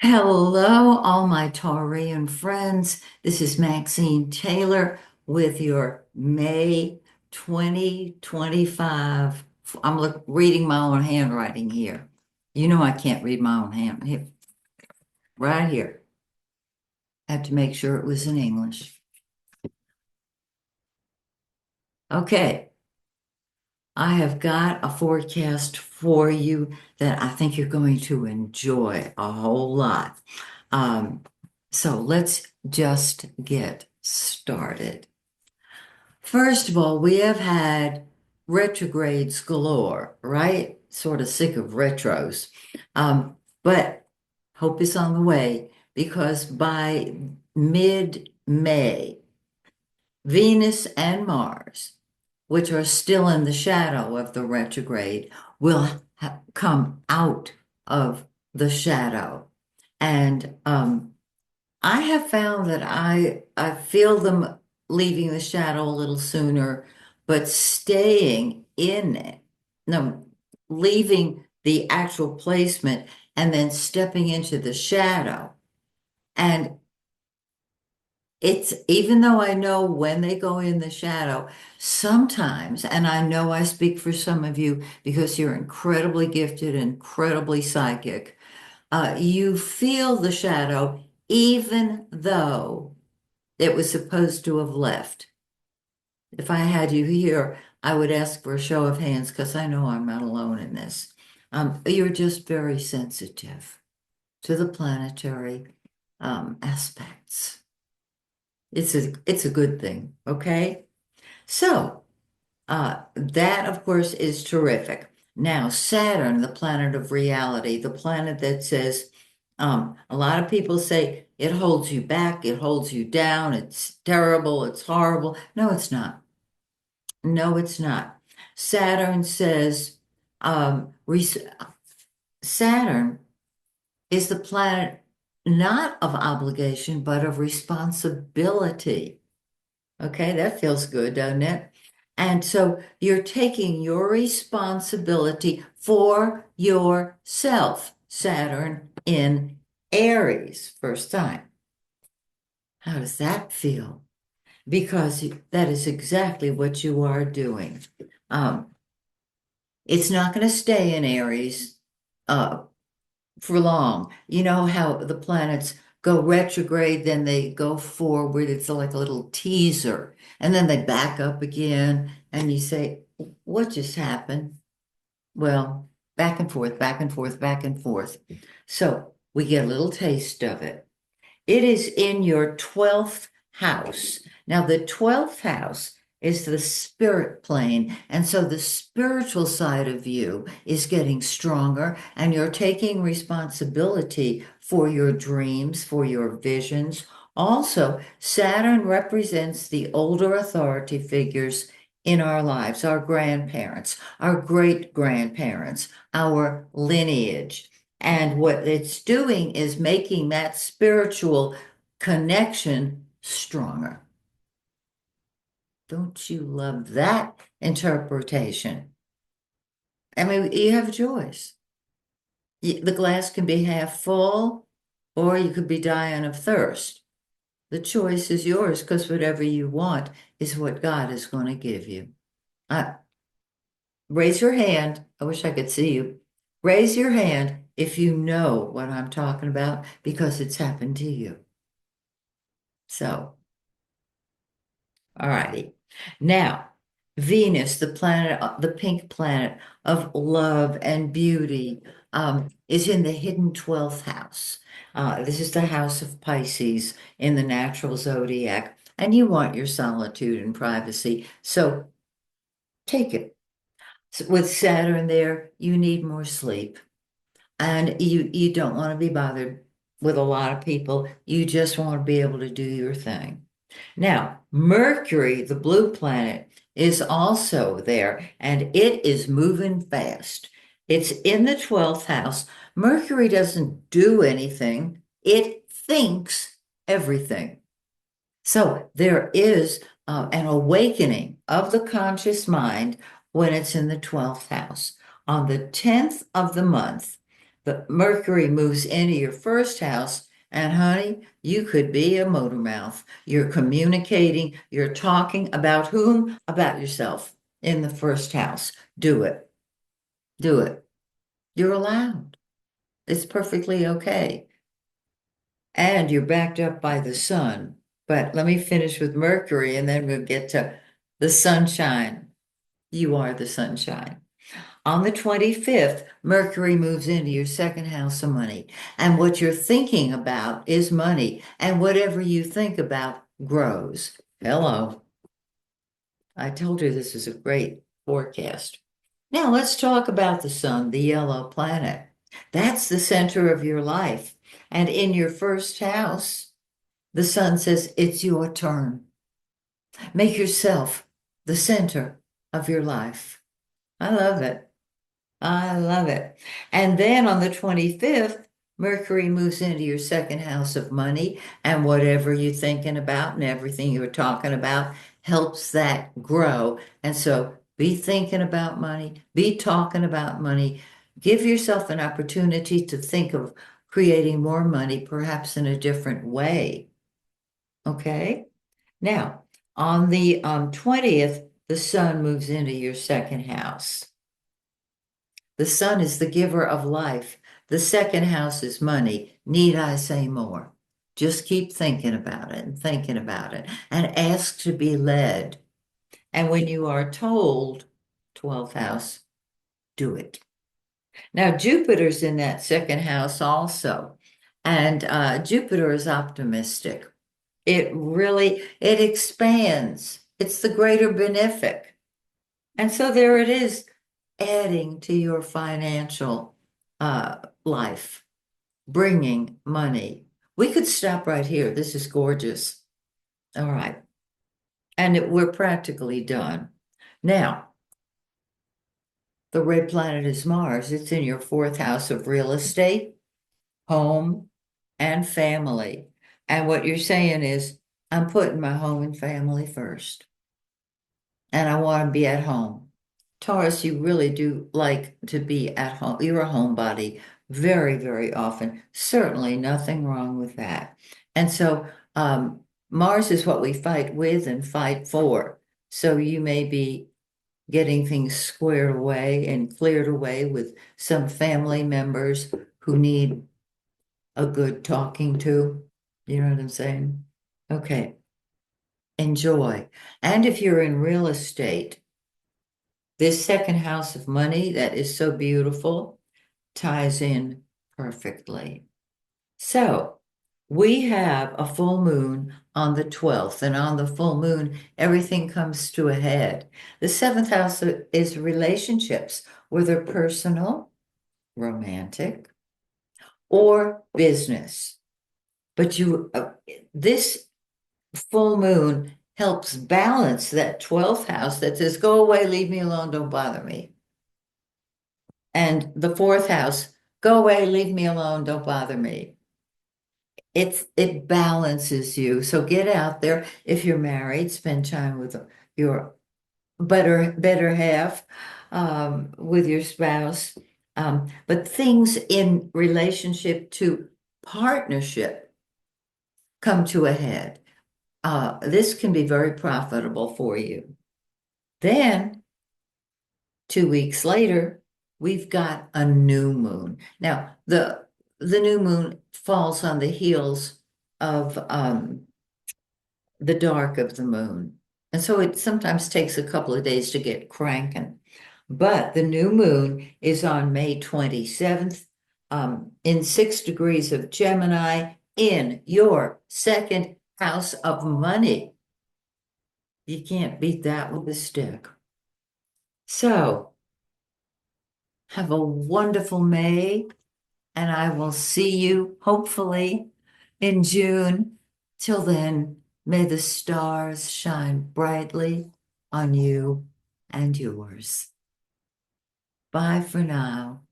Hello, all my Taurian friends. This is Maxine Taylor with your May 2025. Reading my own handwriting here. You know I can't read my own hand. Here, right here. I had to make sure it was in English. Okay, I have got a forecast for you that I think you're going to enjoy a whole lot. Um, so let's just get started. First of all, we have had retrogrades galore, right? Sort of sick of retros. But hope is on the way because by mid-May, Venus and Mars, which are still in the shadow of the retrograde, will come out of the shadow. And I have found that I feel them leaving the shadow a little sooner, but staying in it. No, leaving the actual placement and then stepping into the shadow. And it's even though I know when they go in the shadow, sometimes, and I know I speak for some of you because you're incredibly gifted, incredibly psychic, you feel the shadow even though it was supposed to have left. If I had you here, I would ask for a show of hands because I know I'm not alone in this. You're just very sensitive to the planetary aspects. It's a good thing, okay? So that of course is terrific. Now, Saturn, the planet of reality, the planet that says a lot of people say it holds you back, it holds you down, it's terrible, it's horrible. No, it's not. No, it's not. Saturn says Saturn is the planet not of obligation, but of responsibility. Okay, that feels good, doesn't it? And so you're taking your responsibility for yourself, Saturn in Aries, first time. How does that feel? Because that is exactly what you are doing. Um, it's not going to stay in Aries uh, for long. You know how the planets go retrograde, then they go forward. It's like a little teaser, and then they back up again, and you say, "What just happened?" Well, back and forth, back and forth, back and forth. So we get a little taste of it. It is in your 12th house. Now, the 12th house is the spirit plane. And so the spiritual side of you is getting stronger, and you're taking responsibility for your dreams, for your visions. Also, Saturn represents the older authority figures in our lives, our grandparents, our great grandparents, our lineage. And what it's doing is making that spiritual connection stronger. Don't you love that interpretation? I mean, you have a choice. The glass can be half full, or you could be dying of thirst. The choice is yours because whatever you want is what God is going to give you. Uh, Raise your hand. I wish I could see you. Raise your hand if you know what I'm talking about because it's happened to you. So, all righty. Now, Venus, the planet, the pink planet of love and beauty, is in the hidden 12th house. This is the house of Pisces in the natural zodiac, and you want your solitude and privacy. So take it. With Saturn there, you need more sleep. And you don't want to be bothered with a lot of people. You just want to be able to do your thing. Now, Mercury, the blue planet, is also there and it is moving fast. It's in the 12th house. Mercury doesn't do anything, it thinks everything. So there is an awakening of the conscious mind when it's in the 12th house. On the 10th of the month, The Mercury moves into your first house, and honey, you could be a motor mouth. You're communicating, you're talking about whom? About yourself in the first house. Do it. Do it. You're allowed. It's perfectly okay. And you're backed up by the sun. But let me finish with Mercury and then we'll get to the sunshine. You are the sunshine. On the 25th, Mercury moves into your second house of money. And what you're thinking about is money. And whatever you think about grows. Hello. I told you this is a great forecast. Now let's talk about the sun, the yellow planet. That's the center of your life. And in your first house, the sun says it's your turn. Make yourself the center of your life. I love it. I love it. And then on the 25th, Mercury moves into your second house of money, and whatever you're thinking about and everything you're talking about helps that grow. And so be thinking about money, be talking about money. Give yourself an opportunity to think of creating more money, perhaps in a different way. Okay? Now, on the 20th, the sun moves into your second house. The sun is the giver of life. The second house is money. Need I say more? Just keep thinking about it and thinking about it and ask to be led. And when you are told, 12th house, do it. Now, Jupiter's in that second house also. And Jupiter is optimistic. It expands. It's the greater benefic. And so there it is, adding to your financial life, bringing money. We could stop right here. This is gorgeous. All right. And we're practically done. Now, the red planet is Mars. It's in your fourth house of real estate, home, and family. And what you're saying is, I'm putting my home and family first, and I want to be at home. Taurus, you really do like to be at home. You're a homebody very, very often. Certainly nothing wrong with that. And so Mars is what we fight with and fight for. So you may be getting things squared away and cleared away with some family members who need a good talking to. You know what I'm saying? Okay. Enjoy. And if you're in real estate, this second house of money that is so beautiful ties in perfectly. So we have a full moon on the 12th, and on the full moon, everything comes to a head. The seventh house is relationships, whether personal, romantic, or business. But this full moon helps balance that 12th house that says, go away, leave me alone, don't bother me. And the fourth house, go away, leave me alone, don't bother me. It balances you. So get out there. If you're married, spend time with your better half, with your spouse. But things in relationship to partnership come to a head. This can be very profitable for you. Then 2 weeks later, we've got a new moon. Now, the new moon falls on the heels of the dark of the moon. And so it sometimes takes a couple of days to get cranking. But the new moon is on May 27th, in 6 degrees of Gemini in your second house of money. You can't beat that with a stick. So have a wonderful May, and I will see you hopefully in June. Till then, may the stars shine brightly on you and yours. Bye for now.